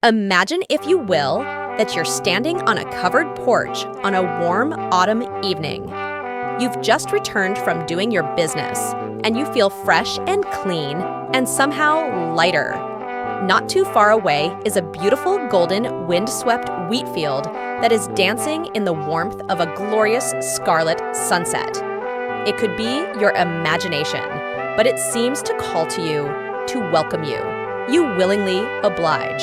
Imagine, if you will, that you're standing on a covered porch on a warm autumn evening. You've just returned from doing your business, and you feel fresh and clean and somehow lighter. Not too far away is a beautiful golden wind-swept wheat field that is dancing in the warmth of a glorious scarlet sunset. It could be your imagination, but it seems to call to you, to welcome you. You willingly oblige.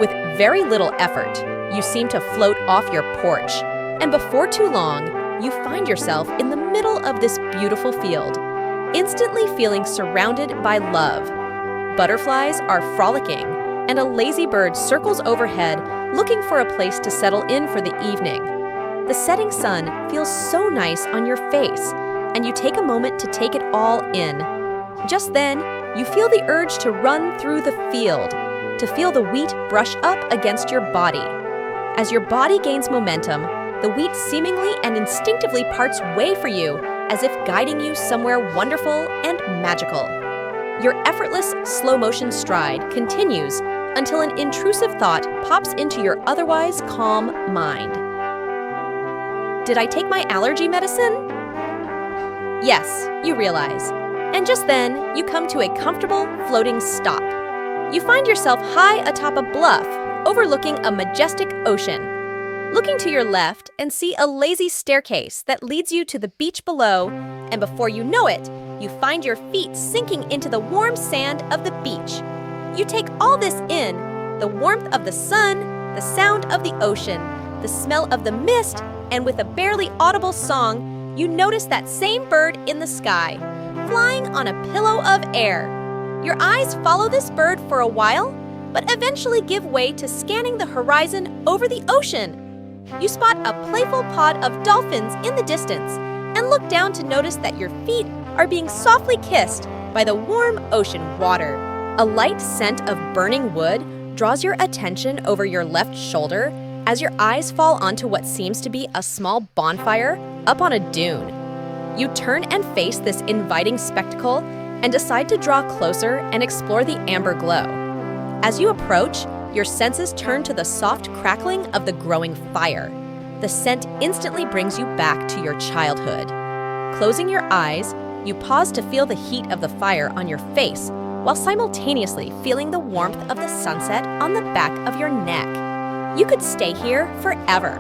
With very little effort, you seem to float off your porch, and before too long, you find yourself in the middle of this beautiful field, instantly feeling surrounded by love. Butterflies are frolicking, and a lazy bird circles overhead looking for a place to settle in for the evening. The setting sun feels so nice on your face, and you take a moment to take it all in. Just then, you feel the urge to run through the field, to feel the wheat brush up against your body. As your body gains momentum, the wheat seemingly and instinctively parts way for you, as if guiding you somewhere wonderful and magical. Your effortless, slow-motion stride continues until an intrusive thought pops into your otherwise calm mind. Did I take my allergy medicine? Yes, you realize. And just then, you come to a comfortable, floating stop. You find yourself high atop a bluff, overlooking a majestic ocean. Looking to your left and see a lazy staircase that leads you to the beach below, and before you know it, you find your feet sinking into the warm sand of the beach. You take all this in, the warmth of the sun, the sound of the ocean, the smell of the mist, and with a barely audible song, you notice that same bird in the sky, flying on a pillow of air. Your eyes follow this bird for a while, but eventually give way to scanning the horizon over the ocean. You spot a playful pod of dolphins in the distance and look down to notice that your feet are being softly kissed by the warm ocean water. A light scent of burning wood draws your attention over your left shoulder as your eyes fall onto what seems to be a small bonfire up on a dune. You turn and face this inviting spectacle and decide to draw closer and explore the amber glow. As you approach, your senses turn to the soft crackling of the growing fire. The scent instantly brings you back to your childhood. Closing your eyes, you pause to feel the heat of the fire on your face while simultaneously feeling the warmth of the sunset on the back of your neck. You could stay here forever.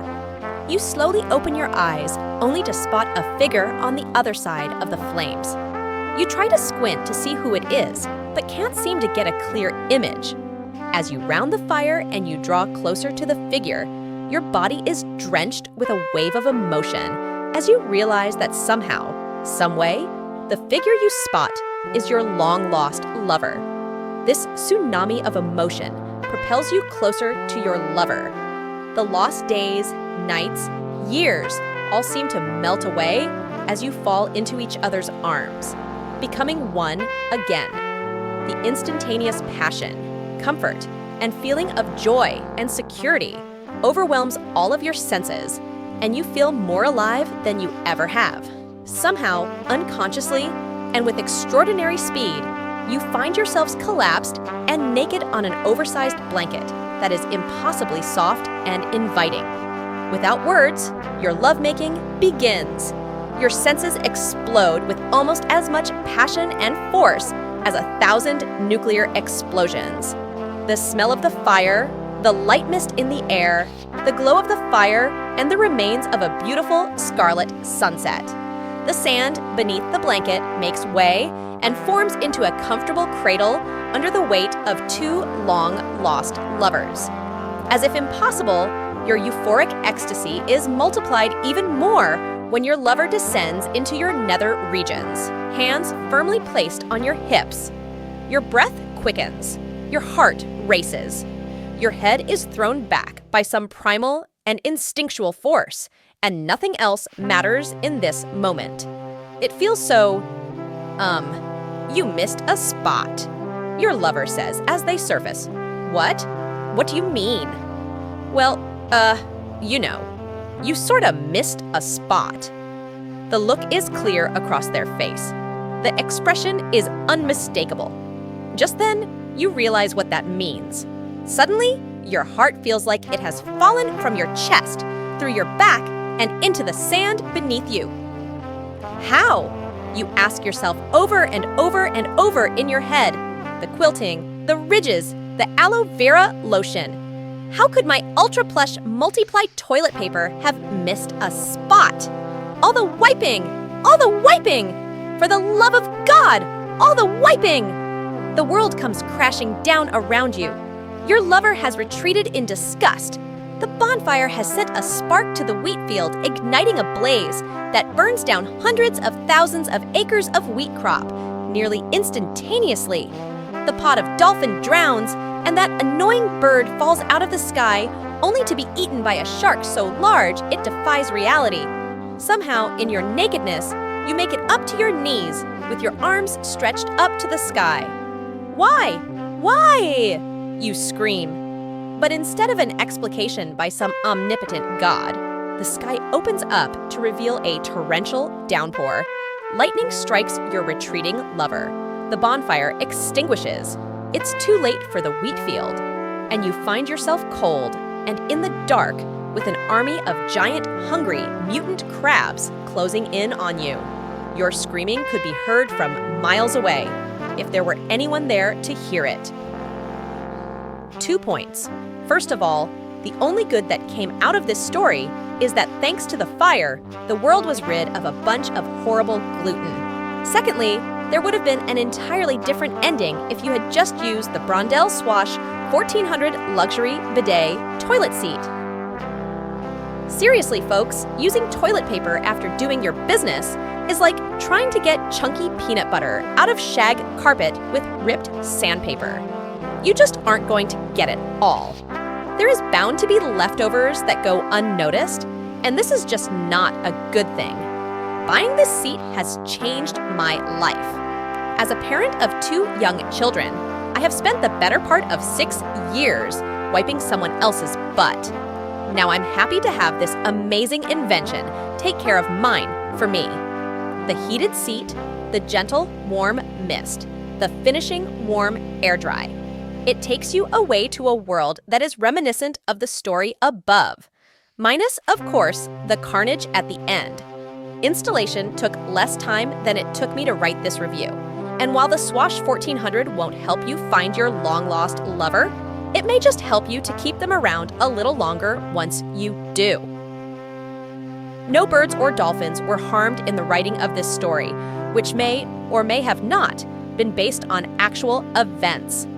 You slowly open your eyes, only to spot a figure on the other side of the flames. You try to squint to see who it is, but can't seem to get a clear image. As you round the fire and you draw closer to the figure, your body is drenched with a wave of emotion as you realize that somehow, someway, the figure you spot is your long-lost lover. This tsunami of emotion propels you closer to your lover. The lost days, nights, years all seem to melt away as you fall into each other's arms, becoming one again. The instantaneous passion, comfort, and feeling of joy and security overwhelms all of your senses, and you feel more alive than you ever have. Somehow, unconsciously, and with extraordinary speed, you find yourselves collapsed and naked on an oversized blanket that is impossibly soft and inviting. Without words, your lovemaking begins. Your senses explode with almost as much passion and force as 1,000 nuclear explosions. The smell of the fire, the light mist in the air, the glow of the fire, and the remains of a beautiful scarlet sunset. The sand beneath the blanket makes way and forms into a comfortable cradle under the weight of two long-lost lovers. As if impossible, your euphoric ecstasy is multiplied even more when your lover descends into your nether regions, hands firmly placed on your hips. Your breath quickens, your heart races. Your head is thrown back by some primal and instinctual force, and nothing else matters in this moment. It feels so, you missed a spot, your lover says as they surface. What? What do you mean? Well, you sorta missed a spot. The look is clear across their face. The expression is unmistakable. Just then, you realize what that means. Suddenly, Your heart feels like it has fallen from your chest, through your back, and into the sand beneath you. How? You ask yourself over and over and over in your head. The quilting, the ridges, the aloe vera lotion. How could my ultra plush multiply toilet paper have missed a spot? All the wiping! All the wiping! For the love of God, all the wiping! The world comes crashing down around you. Your lover has retreated in disgust. The bonfire has sent a spark to the wheat field, igniting a blaze that burns down hundreds of thousands of acres of wheat crop, nearly instantaneously. The pot of dolphin drowns, and that annoying bird falls out of the sky, only to be eaten by a shark so large it defies reality. Somehow, in your nakedness, you make it up to your knees, with your arms stretched up to the sky. Why? Why? You scream. But instead of an explication by some omnipotent God, the sky opens up to reveal a torrential downpour. Lightning strikes your retreating lover. The bonfire extinguishes. It's too late for the wheat field, and you find yourself cold and in the dark with an army of giant, hungry, mutant crabs closing in on you. Your screaming could be heard from miles away, if there were anyone there to hear it. 2 points. First of all, the only good that came out of this story is that thanks to the fire, the world was rid of a bunch of horrible gluten. Secondly, there would have been an entirely different ending if you had just used the Brondell Swash 1400 luxury bidet toilet seat. Seriously, folks, using toilet paper after doing your business is like trying to get chunky peanut butter out of shag carpet with ripped sandpaper. You just aren't going to get it all. There is bound to be leftovers that go unnoticed, and this is just not a good thing. Buying this seat has changed my life. As a parent of 2 young children, I have spent the better part of 6 years wiping someone else's butt. Now I'm happy to have this amazing invention take care of mine for me. The heated seat, the gentle, warm mist, the finishing warm air dry. It takes you away to a world that is reminiscent of the story above, minus, of course, the carnage at the end. Installation took less time than it took me to write this review, and while the Swash 1400 won't help you find your long-lost lover, it may just help you to keep them around a little longer once you do. No birds or dolphins were harmed in the writing of this story, which may or may have not been based on actual events.